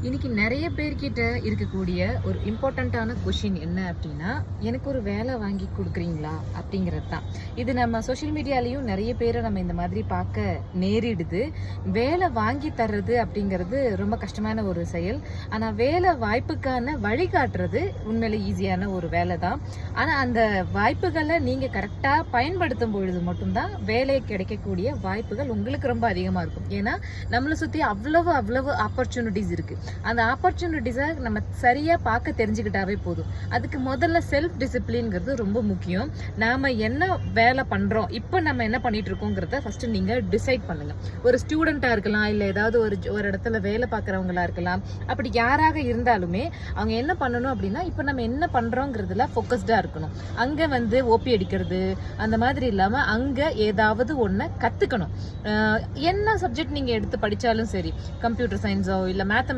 இன்னைக்கு நிறைய பேர்கிட்ட இருக்கக்கூடிய ஒரு இம்பார்ட்டண்ட்டான கொஷின் என்ன அப்படின்னா, எனக்கு ஒரு வேலை வாங்கி கொடுக்குறீங்களா அப்படிங்கிறது தான். இது நம்ம சோஷியல் மீடியாலையும் நிறைய பேரை நம்ம இந்த மாதிரி பார்க்க நேரிடுது. வேலை வாங்கி தர்றது அப்படிங்கிறது ரொம்ப கஷ்டமான ஒரு செயல். ஆனால் வேலை வாய்ப்புக்கான வழிகாட்டுறது உண்மையிலே ஈஸியான ஒரு வேலை தான். ஆனால் அந்த வாய்ப்புகளை நீங்கள் கரெக்டாக பயன்படுத்தும் பொழுது மட்டும்தான் வேலை கிடைக்கக்கூடிய வாய்ப்புகள் உங்களுக்கு ரொம்ப அதிகமாக இருக்கும். ஏன்னா நம்மளை சுற்றி அவ்வளவு ஆப்பர்ச்சுனிட்டிஸ் இருக்குது. அந்த ஆப்பர்ச்சுனிட்டிஸை நம்ம சரியாக பார்க்க தெரிஞ்சுக்கிட்டாவே போதும். அதுக்கு முதல்ல செல்ஃப் டிசிப்ளின்ங்கிறது ரொம்ப முக்கியம். நாம் என்ன வேலை பண்ணுறோம், இப்போ நம்ம என்ன பண்ணிட்டு இருக்கோங்கிறத ஃபஸ்ட்டு நீங்கள் டிசைட் பண்ணுங்கள். ஒரு ஸ்டூடெண்ட்டாக இருக்கலாம், இல்லை ஏதாவது ஒரு இடத்துல வேலை பார்க்குறவங்களா இருக்கலாம். அப்படி யாராக இருந்தாலுமே அவங்க என்ன பண்ணணும் அப்படின்னா, இப்போ நம்ம என்ன பண்ணுறோங்கிறதுல ஃபோக்கஸ்டாக இருக்கணும். அங்கே ஓபி அடிக்கிறது அந்த மாதிரி இல்லாமல் அங்கே ஏதாவது ஒன்று கற்றுக்கணும். என்ன சப்ஜெக்ட் நீங்கள் எடுத்து படித்தாலும் சரி, கம்ப்யூட்டர் சயின்ஸோ இல்லை